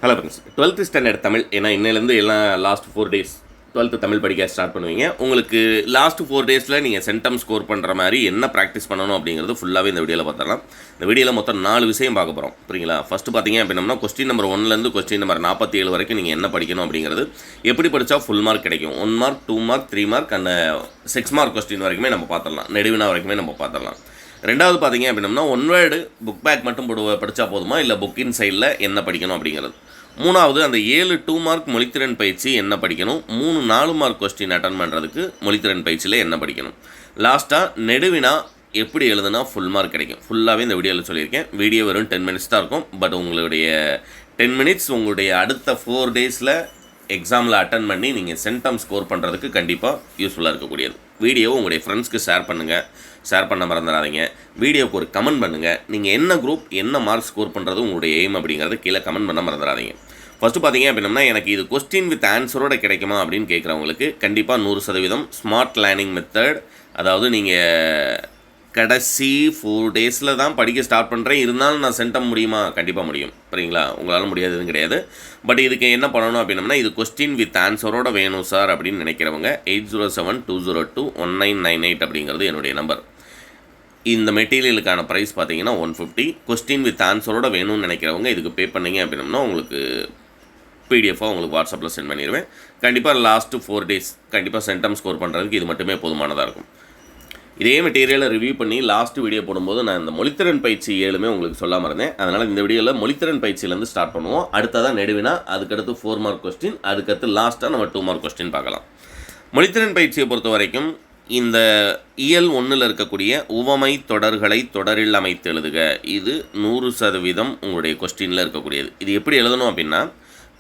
Hello friends, 12th standard Tamil. ஏன்னா இன்னிலேருந்து எல்லாம் லாஸ்ட் 4 டேஸ் 12th தமிழ் படிக்க ஸ்டார்ட் பண்ணுவீங்க. உங்களுக்கு லாஸ்ட் 4 டேஸில் நீங்கள் சென்டம் ஸ்கோர் பண்ணுற மாதிரி என்ன ப்ராக்டிஸ் பண்ணணும் அப்படிங்கிறது ஃபுல்லாகவே இந்த வீடியோவில் பார்த்துடலாம். இந்த வீடியோவில் மொத்தம் 4 விஷயம் பார்க்க போகிறோம். சரிங்களா? ஃபஸ்ட்டு பார்த்தீங்க அப்படின்னா கொஸ்டின் நம்பர் 1லேருந்து கொஸ்டின் நம்பர் 47 வரைக்கும் நீங்கள் என்ன படிக்கணும் அப்படிங்கிறது, எப்படி படித்தா ஃபுல் மார்க் கிடைக்கும், 1 mark 2 mark 3 mark and 6 mark question வரைக்குமே நம்ம பார்த்துடலாம். நெடுவினா வரைக்குமே நம்ம பார்த்துடலாம். ரெண்டாவது பார்த்தீங்க அப்படின்னா ஒன் வேர்டு புக் பேக் மட்டும் படித்தா போதுமா, இல்லை புக் இன் சைடில் என்ன படிக்கணும் அப்படிங்கிறது. மூணாவது அந்த 7 2 மார்க் மொழித்திறன் பயிற்சி என்ன படிக்கணும், 3 4 மார்க் கொஸ்டின் அட்டன் பண்ணுறதுக்கு மொழித்திறன் பயிற்சியில் என்ன படிக்கணும். லாஸ்ட்டாக நெடுவினா எப்படி எழுதுனா ஃபுல் மார்க் கிடைக்கும். ஃபுல்லாகவே இந்த வீடியோவில் சொல்லியிருக்கேன். வீடியோ வெறும் 10 மினிட்ஸ் தான் இருக்கும். பட் உங்களுடைய 10 மினிட்ஸ் உங்களுடைய அடுத்த 4 டேஸில் எக்ஸாமில் அட்டன் பண்ணி நீங்கள் சென்டம் ஸ்கோர் பண்ணுறதுக்கு கண்டிப்பாக யூஸ்ஃபுல்லாக இருக்கக்கூடியது. வீடியோவை உங்களுடைய ஃப்ரெண்ட்ஸ்க்கு ஷேர் பண்ணுங்கள். ஷேர் பண்ண மறந்துடாதீங்க. வீடியோவுக்கு ஒரு கமெண்ட் பண்ணுங்கள். நீங்கள் என்ன குரூப் என்ன மார்க் ஸ்கோர் பண்ணுறது உங்களுடைய எய்ம் அப்படிங்கிறது கீழே கமெண்ட் பண்ண மறந்துடாதீங்க. ஃபஸ்ட்டு பார்த்தீங்க அப்படின்னா எனக்கு இது கொஸ்டின் வித் ஆன்சரோட கிடைக்குமா அப்படின்னு கேட்குறவங்களுக்கு கண்டிப்பாக 100% ஸ்மார்ட் லேர்னிங் மெத்தட். அதாவது நீங்கள் கடைசி 4 டேஸில் தான் படிக்க ஸ்டார்ட் பண்ணுறேன், இருந்தாலும் நான் சென்டம் முடியுமா? கண்டிப்பாக முடியும். சரிங்களா? உங்களால் முடியாததுன்னு கிடையாது. பட் இதுக்கு என்ன பண்ணணும் அப்படின்னா, இது கொஸ்டின் வித் ஆன்சரோட வேணும் சார் அப்படின்னு நினைக்கிறவங்க 8072021998 அப்படிங்கிறது என்னுடைய நம்பர். இந்த மெட்டீரியலுக்கான ப்ரைஸ் பார்த்தீங்கன்னா 150. கொஸ்டின் வித் ஆன்சரோட வேணும்னு நினைக்கிறவங்க இதுக்கு பே பண்ணிங்க அப்படின்னா உங்களுக்கு பிடிஎஃபாக உங்களுக்கு வாட்ஸ்அப்பில் சென்ட் பண்ணிடுவேன். கண்டிப்பாக லாஸ்ட்டு 4 டேஸ் கண்டிப்பாக சென்டம் ஸ்கோர் பண்ணுறதுக்கு இது மட்டுமே போதுமானதாக இருக்கும். இதே மெட்டீரியலை ரிவ்யூ பண்ணி லாஸ்ட் வீடியோ போடும்போது நான் இந்த மொழித்திறன் பயிற்சி 7மே உங்களுக்கு சொல்லாமல் இருந்தேன். அதனால் இந்த வீடியோவில் மொழித்திறன் பயிற்சியிலேருந்து ஸ்டார்ட் பண்ணுவோம். அடுத்ததான் நெடுவினா, அதுக்கடுத்து 4 மார்க் கொஸ்டின், அதுக்கடுத்து லாஸ்ட்டாக நம்ம 2 மார்க் கொஸ்டின் பார்க்கலாம். மொழித்திறன் பயிற்சியை பொறுத்த வரைக்கும் இந்த இயல் 1ல் இருக்கக்கூடிய உவமை தொடர்களை தொடரில் அமைத்து எழுதுக, இது 100% உங்களுடைய கொஸ்டினில் இருக்கக்கூடியது. இது எப்படி எழுதணும் அப்படின்னா,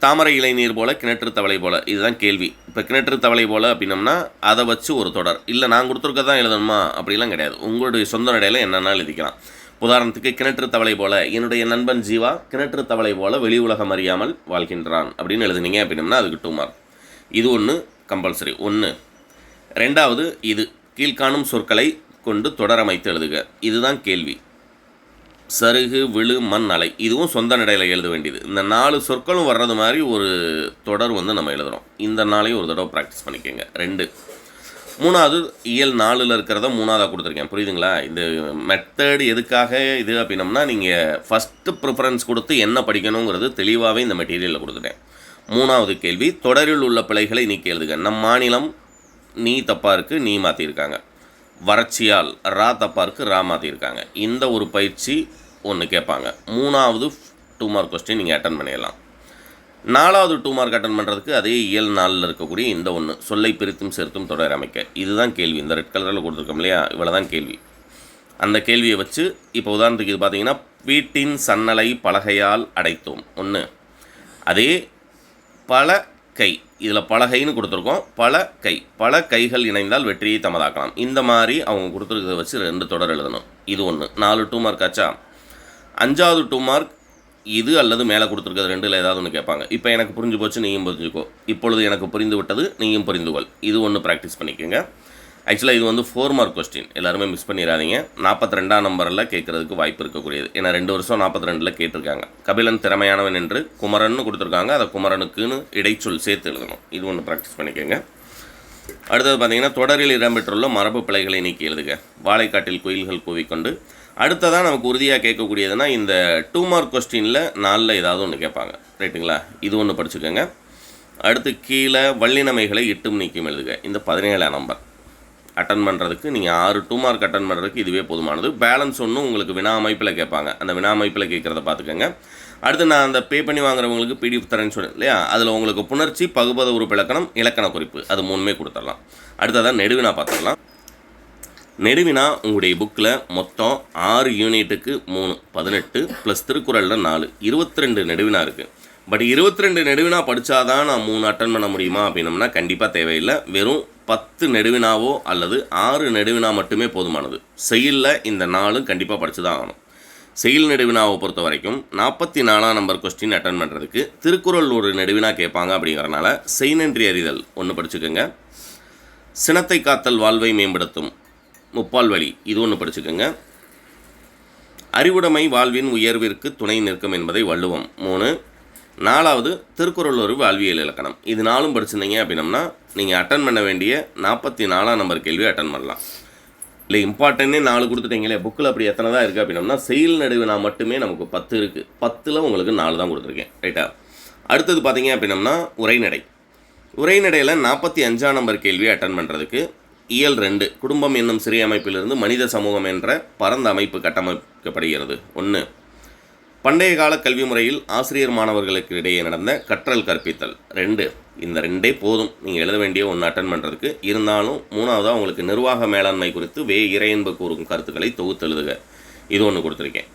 தாமரை இளைநீர் போல் கிணற்று தவளை போல், இதுதான் கேள்வி. இப்போ கிணற்று தவளை போல் அப்படின்னம்னா அதை வச்சு ஒரு தொடர், இல்லை நான் கொடுத்துருக்க தான் எழுதணுமா அப்படிலாம் கிடையாது. உங்களுடைய சொந்த நடையில் என்னென்னா எழுதிக்கலாம். உதாரணத்துக்கு கிணற்று தவளை போல் என்னுடைய நண்பன் ஜீவா கிணற்று தவளை போல் வெளி உலகம் அறியாமல் வாழ்கின்றான் அப்படின்னு எழுதுனீங்க அப்படின்னம்னா அதுக்கு 2 மார்க். இது ஒன்று கம்பல்சரி. 1. ரெண்டாவது, இது கீழ்காணும் சொற்களை கொண்டு தொடர் அமைத்து எழுதுக, இதுதான் கேள்வி. சருகு விழு மண் அலை, இதுவும் சொந்த நடையில் எழுத வேண்டியது. இந்த 4 சொற்களும் வர்றது மாதிரி ஒரு தொடர் நம்ம எழுதுகிறோம். இந்த நாளையும் ஒரு தடவை ப்ராக்டிஸ் பண்ணிக்கோங்க. 2. மூணாவது இயல் 4ல் இருக்கிறத 3ஆவதாக கொடுத்துருக்கேன். புரியுதுங்களா? இந்த மெத்தடு எதுக்காக இது அப்படின்னம்னா, நீங்கள் ஃபஸ்ட்டு ப்ரிஃபரன்ஸ் கொடுத்து என்ன படிக்கணுங்கிறது தெளிவாகவே இந்த மெட்டீரியலில் கொடுத்துட்டேன். 3ஆவது கேள்வி, தொடரில் உள்ள பிழைகளை நீக்கி எழுதுக. நம் மாநிலம் நீ தப்பாக இருக்குது, நீ மாற்றிருக்காங்க. வறட்சியால் ரா தப்பாக இருக்குது, ரா மாற்றிருக்காங்க. இந்த ஒரு பயிற்சி ஒன்று கேட்பாங்க. 3ஆவது 2 மார்க் கொஸ்டின் நீங்கள் அட்டன் பண்ணிடலாம். 4ஆவது 2 மார்க் அட்டன் பண்ணுறதுக்கு அதே இயல் 4ல் இருக்கக்கூடிய இந்த ஒன்று, சொல்லை பிரித்தும் சேர்த்தும் தொடர் அமைக்க, இதுதான் கேள்வி. இந்த ரெட் கலரில் கொடுத்துருக்கோம் இல்லையா, இவ்வளோ தான் கேள்வி. அந்த கேள்வியை வச்சு இப்போ உதாரணத்துக்கு இது பார்த்தீங்கன்னா, வீட்டின் சன்னலை பலகையால் அடைத்தோம் 1. அதே பல கை, இதில் பலகைன்னு கொடுத்துருக்கோம். பல கைகள் இணைந்தால் வெற்றியை தமதாக்கலாம். இந்த மாதிரி அவங்க கொடுத்துருக்கிறத வச்சு 2 தொடர் எழுதணும். இது ஒன்று. 4 2 மார்க் ஆச்சா? 5ஆவது 2 மார்க் இது அல்லது மேலே கொடுத்துருக்கிறது 2ல் ஏதாவது ஒன்று கேட்பாங்க. இப்போ எனக்கு புரிஞ்சு போச்சு, நீயும் புரிஞ்சுக்கோ. இப்பொழுது எனக்கு புரிந்து விட்டது, நீயும் புரிந்துகொள். இது ஒன்று ப்ராக்டிஸ் பண்ணிக்கோங்க. ஆக்சுவலாக இது 4 மார்க் கொஸ்டின், எல்லாருமே மிஸ் பண்ணிடாதீங்க. 42ஆம் நம்பரில் கேட்குறதுக்கு வாய்ப்பு இருக்கக்கூடியது. ஏன்னா 2 வருஷம் 42ல் கேட்டிருக்காங்க. கபிலன் திறமையானவன் என்று குமரன்னு கொடுத்துருக்காங்க. அதை குமரனுக்குன்னு இடைச்சொல் சேர்த்து எழுதணும். இது ஒன்று ப்ராக்டிஸ் பண்ணிக்கோங்க. அடுத்தது பார்த்தீங்கன்னா, தொடரில் இடம்பெற்றுள்ள மரபு பிழைகளை நீக்கி எழுதுக. வாழைக்காட்டில் குயில்கள் கூவிக்கொண்டு. அடுத்ததான் நமக்கு உறுதியாக கேட்கக்கூடியதுன்னா, இந்த 2 மார்க் கொஸ்டினில் 4ல் ஏதாவது ஒன்று கேட்பாங்க. ரைட்டுங்களா? இது ஒன்று படிச்சுக்கோங்க. அடுத்து கீழே வல்லினமைகளை இட்டும் நீக்கியும் எழுதுக. இந்த 17ஆம் நம்பர் அட்டன் பண்ணுறதுக்கு நீங்கள் 6 2 மார்க் அட்டன் பண்ணுறதுக்கு இதுவே போதுமானது. பேலன்ஸ் ஒன்றும் உங்களுக்கு வினா அமைப்பில் கேட்பாங்க. அந்த வினா அமைப்பில் கேட்குறத பார்த்துக்கோங்க. அடுத்து நான் அந்த பே பண்ணி வாங்குறவங்களுக்கு பிடிஎஃப் தரேன்னு சொன்னேன் இல்லையா, அதில் உங்களுக்கு புணர்ச்சி, பகுபத உறுப்பிலக்கணம், இலக்கண குறிப்பு, அது 3மே கொடுத்துடலாம். அடுத்ததான் நெடுவினா பார்த்துடலாம். நெடுவினா உங்களுடைய புக்கில் மொத்தம் 6 யூனிட்டுக்கு 3 18 ப்ளஸ் திருக்குறளில் 4 22 நெடுவினா இருக்குது. பட் 22 நெடுவினா படித்தாதான் நான் 3 அட்டன் பண்ண முடியுமா அப்படின்னம்னா கண்டிப்பாக தேவையில்லை. வெறும் 10 நெடுவினாவோ அல்லது 6 நெடுவினா மட்டுமே போதுமானது. செயலில் இந்த 4 கண்டிப்பாக படித்து தான் ஆகணும். செயல் நெடுவினாவை பொறுத்த வரைக்கும் 44ஆம் நம்பர் கொஸ்டின் அட்டன் பண்ணுறதுக்கு திருக்குறள் ஒரு நெடுவினா கேட்பாங்க. அப்படிங்கிறனால செய்நன்றி அறிதல் ஒன்று படிச்சுக்கோங்க. சினத்தை காத்தல் வாழ்வை மேம்படுத்தும் முப்பால் வழி, இது ஒன்று படிச்சுக்கோங்க. அறிவுடைமை வாழ்வின் உயர்விற்கு துணை நிற்கும் என்பதை வள்ளுவம் 3. 4வது திருக்குறள் ஒரு வாழ்வியல் இலக்கணம். இது 4ம் படிச்சிருந்தீங்க அப்படின்னம்னா நீங்கள் அட்டன் பண்ண வேண்டிய 44ஆம் நம்பர் கேள்வி அட்டன் பண்ணலாம். இல்லை இம்பார்ட்டன்னே 4 கொடுத்துட்டீங்களே, புக்கில் அப்படி எத்தனை தான் இருக்குது அப்படின்னம்னா செயல் நடுவினா மட்டுமே நமக்கு 10 இருக்குது. 10ல் உங்களுக்கு 4 தான் கொடுத்துருக்கேன். ரைட்டா? அடுத்தது பார்த்தீங்க அப்படின்னம்னா உரைநடை. உரைநடையில் 45ஆம் நம்பர் கேள்வி அட்டன் பண்ணுறதுக்கு இயல் 2 குடும்பம் என்னும் சிறிய அமைப்பிலிருந்து மனித சமூகம் என்ற பரந்த அமைப்பு கட்டமைக்கப்படுகிறது. 1. பண்டைய கால கல்வி முறையில் ஆசிரியர் மாணவர்களுக்கு இடையே நடந்த கற்றல் கற்பித்தல். 2. இந்த 2 போதும் நீங்கள் எழுத வேண்டிய ஒன்று அட்டன் பண்ணுறதுக்கு. இருந்தாலும் 3வதாக உங்களுக்கு நிர்வாக மேலாண்மை குறித்து இறையன்பு கூறும் கருத்துக்களை தொகுத்தெழுதுக. இது ஒன்று கொடுத்துருக்கேன்.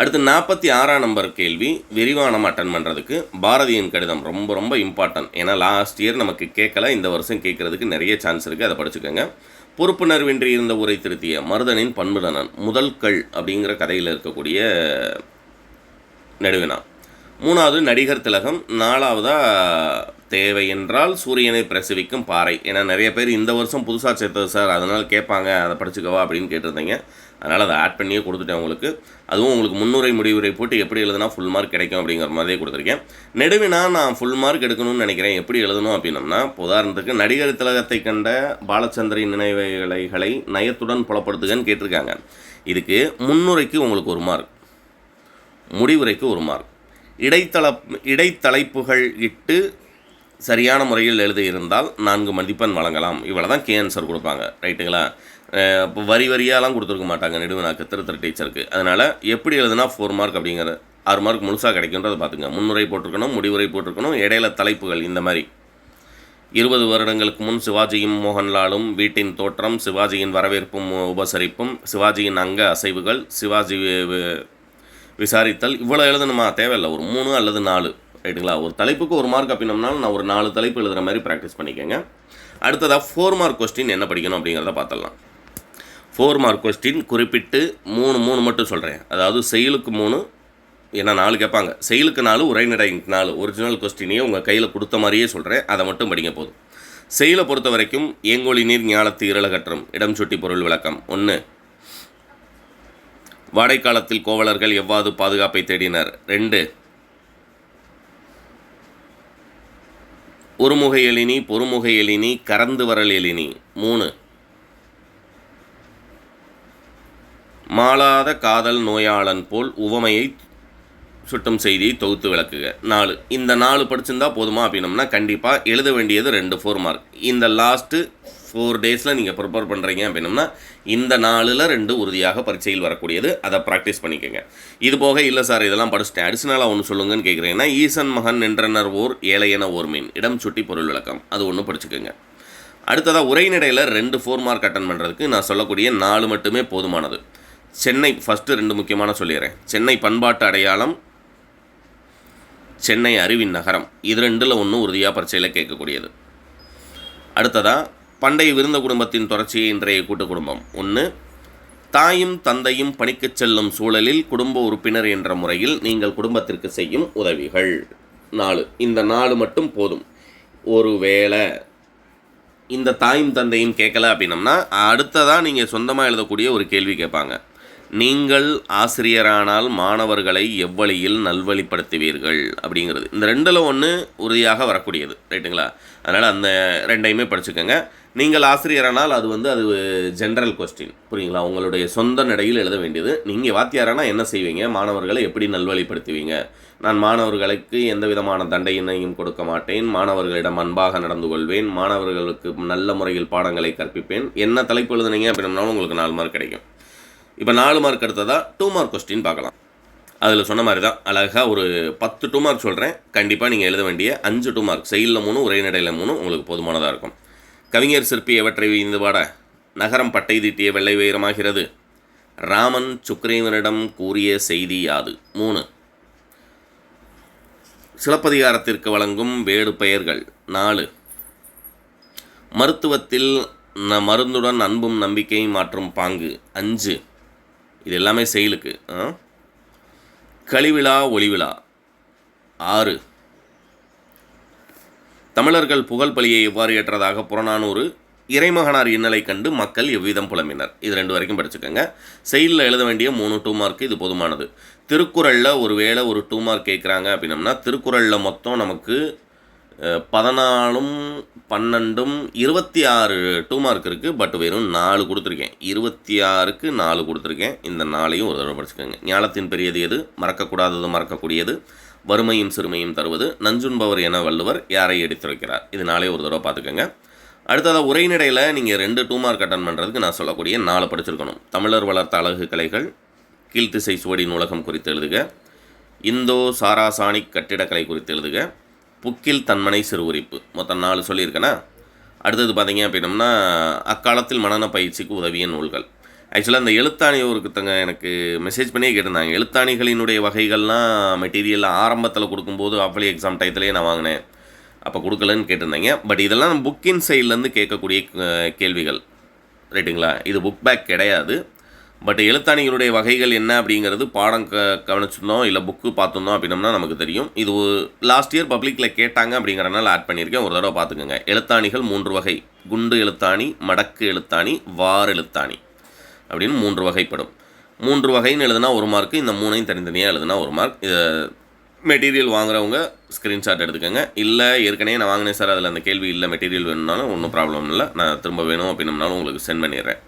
அடுத்து 46ஆம் நம்பர் கேள்வி விரிவானம் அட்டன் பண்ணுறதுக்கு பாரதியின் கடிதம் ரொம்ப ரொம்ப இம்பார்ட்டன்ட். ஏன்னா லாஸ்ட் இயர் நமக்கு கேட்கல, இந்த வருஷம் கேட்குறதுக்கு நிறைய சான்ஸ் இருக்குது. அதை படிச்சுக்கோங்க. பொறுப்புணர்வின்றி இருந்த ஊரை திருத்திய மருதனின் பண்புடனன் முதல் கள் அப்படிங்கிற கதையில் இருக்கக்கூடிய நெடுவினா. 3வது நடிகர் திலகம். 4வதாக தேவை என்றால் சூரியனை பிரசவிக்கும் பாறை. ஏன்னா நிறைய பேர் இந்த வருஷம் புதுசாக சேர்த்தது சார், அதனால் கேட்பாங்க, அதை படிச்சுக்கவா அப்படின்னு கேட்டிருந்தீங்க. அதனால் அதை ஆட் பண்ணியே கொடுத்துட்டேன் உங்களுக்கு. அதுவும் உங்களுக்கு முன்னுரை முடிவுரை போட்டு எப்படி எழுதுனா ஃபுல் மார்க் கிடைக்கும் அப்படிங்கிற மாதிரியே கொடுத்துருக்கேன். நெடுவினா நான் ஃபுல் மார்க் எடுக்கணும்னு நினைக்கிறேன். எப்படி எழுதணும் அப்படின்னம்னா, உதாரணத்துக்கு நடிகர் திலகத்தை கண்ட பாலச்சந்திரின் நினைவுகளை நயத்துடன் புலப்படுத்துகன்னு கேட்டிருக்காங்க. இதுக்கு முன்னுரைக்கு உங்களுக்கு 1 மார்க், முடிவுரைக்கு 1 மார்க். இடைத்தலைப்புகள் இட்டு சரியான முறையில் எழுதியிருந்தால் 4 மதிப்பெண் வழங்கலாம். இவ்வளோ தான் ஆன்சர் கொடுப்பாங்க. ரைட்டுங்களா? இப்போ வரியாலாம் கொடுத்துருக்க மாட்டாங்க நெடுவினாக்கு திருத்தர டீச்சருக்கு. அதனால் எப்படி எழுதுனா 4 மார்க் அப்படிங்கிற 6 மார்க் முழுசாக கிடைக்குன்றதை பார்த்துங்க. முன்னுரை போட்டிருக்கணும், முடிவுரை போட்டிருக்கணும், இடையில தலைப்புகள் இந்த மாதிரி. 20 வருடங்களுக்கு முன் சிவாஜியும் மோகன்லாலும் வீட்டின் தோற்றம், சிவாஜியின் வரவேற்பும் உபசரிப்பும், சிவாஜியின் அங்க அசைவுகள், சிவாஜி விசாரித்தல். இவ்வளோ எழுதணுமா? தேவையில்லை. ஒரு 3 அல்லது 4. ரைட்டுங்களா? ஒரு தலைப்புக்கு 1 மார்க் அப்படின்னம்னாலும் நான் ஒரு 4 தலைப்பு எழுதுகிற மாதிரி ப்ராக்டிஸ் பண்ணிக்கோங்க. அடுத்ததாக 4 மார்க் கொஸ்டின் என்ன படிக்கணும் அப்படிங்கிறத பார்த்துடலாம். 4 மார்க் கொஸ்டின் குறிப்பிட்டு 3 மட்டும் சொல்கிறேன். அதாவது செயலுக்கு 3, ஏன்னா 4 கேட்பாங்க. செயலுக்கு 4, உரைநடைக்கு 4. ஒரிஜினல் கொஸ்டினையே உங்கள் கையில் கொடுத்த மாதிரியே சொல்கிறேன். அதை மட்டும் படிங்க போதும். செயலை பொறுத்த வரைக்கும் ஏங்கோலி நீர் ஞாலத்து இருளகற்றும் இடம் சுட்டி பொருள் விளக்கம். 1. வாடைக்காலத்தில் கோவலர்கள் எவ்வாறு பாதுகாப்பை தேடினர். 2. ஒருமுக எழினி பொறுமுக எழினி கறந்து வரல் எழினி. 3. மாளாத காதல் நோயாளன் போல் உவமையை சுட்டும் செய்தியை தொகுத்து விளக்குக. 4. இந்த 4 படிச்சிருந்தா போதுமா அப்படின்னம்னா கண்டிப்பாக எழுத வேண்டியது 2 4 மார்க். இந்த லாஸ்ட்டு 4 டேஸில் நீங்கள் ப்ரிப்பேர் பண்ணுறீங்க அப்படின்னம்னா இந்த 4ல் 2 உறுதியாக பரீட்சையில் வரக்கூடியது. அதை ப்ராக்டிஸ் பண்ணிக்கோங்க. இது போக இல்லை சார் இதெல்லாம் படிச்சுட்டேன், அடிஷ்னலாக ஒன்று சொல்லுங்கன்னு கேட்குறீங்கன்னா ஈசன் மகன் நின்றனர் ஓர் ஏழையன ஓர் மீன் இடம் சுட்டி பொருள் விளக்கம் அது ஒன்று படிச்சுக்கோங்க. அடுத்ததாக உரைநடையில் 2 4 மார்க் அட்டன் பண்ணுறதுக்கு நான் சொல்லக்கூடிய 4 மட்டுமே போதுமானது. சென்னை ஃபஸ்ட்டு 2 முக்கியமான சொல்லிடுறேன். சென்னை பண்பாட்டு அடையாளம், சென்னை அறிவின் நகரம். இது 2ல் 1 உறுதியாக பரீட்சையில் கேட்கக்கூடியது. அடுத்ததாக பண்டைய விருந்த குடும்பத்தின் தொடர்ச்சியை இன்றைய கூட்டு குடும்பம். 1. தாயும் தந்தையும் பணிக்கு செல்லும் சூழலில் குடும்ப உறுப்பினர் என்ற முறையில் நீங்கள் குடும்பத்திற்கு செய்யும் உதவிகள். 4. இந்த 4 மட்டும் போதும். ஒருவேளை இந்த தாயும் தந்தையும் கேட்கல அப்படின்னம்னா அடுத்ததாக நீங்கள் சொந்தமாக எழுதக்கூடிய ஒரு கேள்வி கேட்பாங்க. நீங்கள் ஆசிரியரானால் மாணவர்களை எவ்வழியில் நல்வழிப்படுத்துவீர்கள் அப்படிங்கிறது. இந்த 2ல் 1 உறுதியாக வரக்கூடியது. ரைட்டுங்களா? அதனால் அந்த 2ஐயுமே படிச்சுக்கோங்க. நீங்கள் ஆசிரியரானால் அது ஜென்ரல் கொஸ்டின். புரியுங்களா? உங்களுடைய சொந்த நடையில் எழுத வேண்டியது. நீங்கள் வாத்தியாரானா என்ன செய்வீங்க, மாணவர்களை எப்படி நல்வழிப்படுத்துவீங்க. நான் மாணவர்களுக்கு எந்த விதமான தண்டையினையும் கொடுக்க மாட்டேன், மாணவர்களிடம் அன்பாக நடந்து கொள்வேன், மாணவர்களுக்கு நல்ல முறையில் பாடங்களை கற்பிப்பேன். என்ன தலைப்பு எழுதுனீங்க அப்படின்னாலும் உங்களுக்கு 4 மார்க் கிடைக்கும். இப்போ 4 மார்க் எடுத்ததாக 2 மார்க் கொஸ்டின் பார்க்கலாம். அதில் சொன்ன மாதிரி தான் அழகாக ஒரு 10 2 மார்க் சொல்கிறேன். கண்டிப்பாக நீங்கள் எழுத வேண்டிய 5 2 மார்க் செயலில் 3 உரைநடையில் 3 உங்களுக்கு போதுமானதாக இருக்கும். கவிஞர் சிற்பி எவற்றை வீழ்ந்து பாட நகரம் பட்டை தீட்டிய வெள்ளை வைரமாகிறது. ராமன் சுக்ரீவனிடம் கூறிய செய்தி யாது. 3. சிலப்பதிகாரத்திற்கு வழங்கும் வேடு பெயர்கள். 4. மருத்துவத்தில் மருந்துடன் அன்பும் நம்பிக்கையை மாற்றும் பாங்கு. 5. இது எல்லாமே செயலுக்கு. கழிவிழா ஒளிவிழா. 6. தமிழர்கள் புகழ் பலியை எவ்வாறு ஏற்றதாக புறநானூறு. இறைமகனார் இன்னலை கண்டு மக்கள் எவ்விதம் புலம்பினர். இது 2 வரைக்கும் படிச்சுக்கோங்க. செயலில் எழுத வேண்டிய 3 2 மார்க்கு இது போதுமானது. திருக்குறளில் ஒரு வேளை ஒரு 2 மார்க் கேட்குறாங்க அப்படின்னம்னா, திருக்குறளில் மொத்தம் நமக்கு 14 12 26 2 மார்க் இருக்குது. பட் வெறும் 4 கொடுத்துருக்கேன். 26க்கு 4 கொடுத்துருக்கேன். இந்த 4ஐயும் ஒரு தடவை படிச்சுக்கோங்க. ஞாலத்தின் பெரியது எது? மறக்கக்கூடாதது மறக்கக்கூடியது. வறுமையும் சிறுமையும் தருவது. நஞ்சுண்பவர் என வள்ளுவர் யாரை எடுத்துரைக்கிறார்? இது 4ஐயும் ஒரு தடவை பார்த்துக்கோங்க. அடுத்ததாக உரைநடையில் நீங்கள் 2 2 மார்க் அட்டன் பண்ணுறதுக்கு நான் சொல்லக்கூடிய 4 படிச்சிருக்கணும். தமிழர் வளர்த்த அழகு கலைகள், கீழ்த்திசை சுவடி நூலகம் குறித்து எழுதுக, இந்தோ சாராசானிக் கட்டிடக்கலை குறித்து எழுதுக, புக்கில் தன்மனை சிறுகுறிப்பு. மொத்தம் 4 சொல்லியிருக்கேன்னா. அடுத்தது பார்த்தீங்க அப்படின்னம்னா, அக்காலத்தில் மனன பயிற்சிக்கு உதவிய நூல்கள். ஆக்சுவலாக அந்த எழுத்தாணி ஒருத்தங்க எனக்கு மெசேஜ் பண்ணியே கேட்டிருந்தாங்க. எழுத்தாணிகளினுடைய வகைகள்லாம் மெட்டீரியல் ஆரம்பத்தில் கொடுக்கும்போது ஆஃபலி எக்ஸாம் டயத்துலேயே நான் வாங்கினேன், அப்போ கொடுக்கலன்னு கேட்டிருந்தீங்க. பட் இதெல்லாம் புக்கின் சைட்லேருந்து கேட்கக்கூடிய கேள்விகள், ரைட்டுங்களா? இது புக் பேக் கிடையாது. பட் எழுத்தாணிகளுடைய வகைகள் என்ன அப்படிங்கிறது பாடம் கவனிச்சிருந்தோம் இல்லை புக்கு பார்த்துருந்தோம் அப்படின்னம்னா நமக்கு தெரியும். இது லாஸ்ட் இயர் பப்ளிக்கில் கேட்டாங்க அப்படிங்கிறனால ஆட் பண்ணியிருக்கேன். ஒரு தடவை பார்த்துக்கோங்க. எழுத்தாணிகள் 3 வகை. குண்டு எழுத்தாணி, மடக்கு எழுத்தாணி, வார் எழுத்தாணி அப்படின்னு 3 வகைப்படும். 3 வகைன்னு எழுதுனா 1 மார்க்கு. இந்த 3ஐயும் தனித்தனியாக எழுதுனா 1 மார்க். இதை மெட்டீரியல் வாங்குறவங்க ஸ்க்ரீன்ஷாட் எடுத்துக்கோங்க. இல்லை ஏற்கனவே நான் வாங்கினேன் சார், அதில் அந்த கேள்வி இல்லை, மெட்டீரியல் வேணும்னாலும் ஒன்றும் ப்ராப்ளம் இல்லை, நான் திரும்ப வேணும் அப்படின்னாலும் உங்களுக்கு சென்ட் பண்ணிடுறேன்.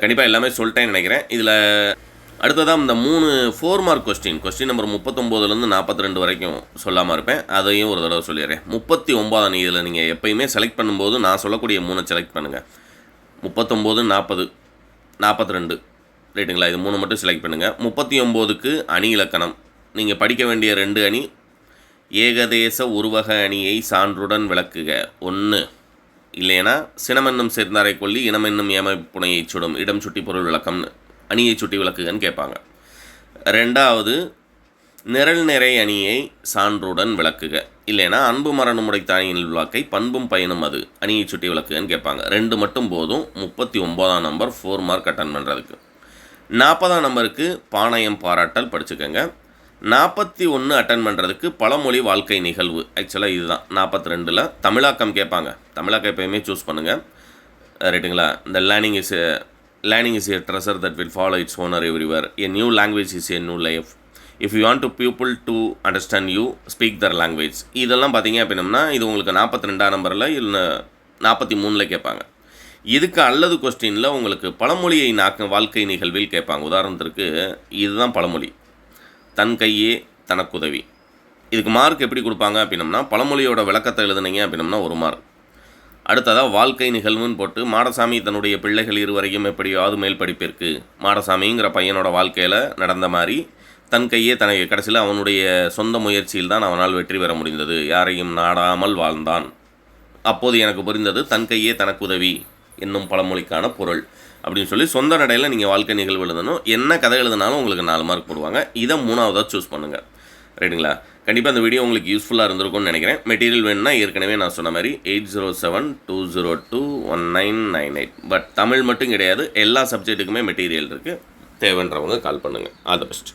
கண்டிப்பாக எல்லாமே சொல்லிட்டேன்னு நினைக்கிறேன். இதில் அடுத்ததாக இந்த 3 4 மார்க் கொஸ்டின் நம்பர் 39லேருந்து 42 வரைக்கும் சொல்லாமல் இருப்பேன். அதையும் ஒரு தடவை சொல்லிடுறேன். 39 இதில் நீங்கள் எப்போயுமே செலக்ட் பண்ணும்போது நான் சொல்லக்கூடிய 3 செலக்ட் பண்ணுங்கள். 39, 40, 42 ரைட்டுங்களா? இது 3 மட்டும் செலக்ட் பண்ணுங்கள். 39க்கு அணி இலக்கணம். நீங்கள் படிக்க வேண்டிய 2 அணி. ஏகதேச உருவக அணியை சான்றுடன் விளக்குக 1. இல்லைனா சினமென்னும் சேர்ந்தாரை கொல்லி இனமென்னும் ஏமை புனையை சுடும் இடம் சுட்டி பொருள் விளக்கம்னு அணியை சுட்டி விளக்குகன்னு கேட்பாங்க. 2வது நிரல் நிறை அணியை சான்றுடன் விளக்குக. இல்லைனா அன்பு மரணம் உடைத்த அணியின் விளக்கை பண்பும் பயனும் அது அணியை சுட்டி விளக்குகன்னு கேட்பாங்க. 2 மட்டும் போதும் 39ஆம் நம்பர் 4 மார்க் அட்டன் பண்ணுறதுக்கு. 40ஆம் நம்பருக்கு பாணயம் பாராட்டல் படிச்சுக்கோங்க. 41 அட்டன் பண்ணுறதுக்கு பழமொழி வாழ்க்கை நிகழ்வு. ஆக்சுவலாக இதுதான் 42ல் தமிழாக்கம் கேட்பாங்க. தமிழாக்கம் எப்போயுமே சூஸ் பண்ணுங்கள், ரைட்டுங்களா? இந்த learning is a treasure that will follow its owner everywhere. A new language is a new life. If you want to people to understand you speak their language. இதெல்லாம் பார்த்தீங்க அப்படின்னம்னா இது உங்களுக்கு 42ஆம் நம்பரில் இல்லை 43ல் கேட்பாங்க. இதுக்கு அல்லது கொஸ்டினில் உங்களுக்கு பழமொழியை வாழ்க்கை நிகழ்வில் கேட்பாங்க. உதாரணத்திற்கு இதுதான் பழமொழி, தன் கையே தனக்குதவி. இதுக்கு மார்க் எப்படி கொடுப்பாங்க அப்படின்னம்னா, பழமொழியோட விளக்கத்தை எழுதுனீங்க அப்படின்னம்னா 1 மார்க். அடுத்ததாக வாழ்க்கை நிகழ்வுன்னு போட்டு மாடசாமி தன்னுடைய பிள்ளைகள் இருவரையும் எப்படியாவது மேல் படிப்பிற்கு, மாடசாமிங்கிற பையனோட வாழ்க்கையில் நடந்த மாதிரி தன் கையே தனக்கு கடைசியில் அவனுடைய சொந்த முயற்சியில் தான் அவனால் வெற்றி பெற முடிந்தது, யாரையும் நாடாமல் வாழ்ந்தான். அப்போது எனக்கு புரிந்தது தன் கையே தனக்குதவி என்னும் பழமொழிக்கான பொருள் அப்படின்னு சொல்லி சொந்த நடையில் நீங்கள் வாழ்க்கை நிகழ்வு எழுதணும். என்ன கதை எழுதினாலும் உங்களுக்கு 4 மார்க் போடுவாங்க. இதை 3ஆவதாக சூஸ் பண்ணுங்கள், ரைட்டுங்களா? கண்டிப்பாக இந்த வீடியோ உங்களுக்கு யூஸ்ஃபுல்லாக இருந்திருக்கும்னு நினைக்கிறேன். மெட்டீரியல் வேணும்னா ஏற்கனவே நான் சொன்ன மாதிரி 8072021998. பட் தமிழ் மட்டும் கிடையாது, எல்லா சப்ஜெக்ட்டுக்குமே மெட்டீரியல் இருக்குது. தேவைன்றவங்க கால் பண்ணுங்கள். All the best.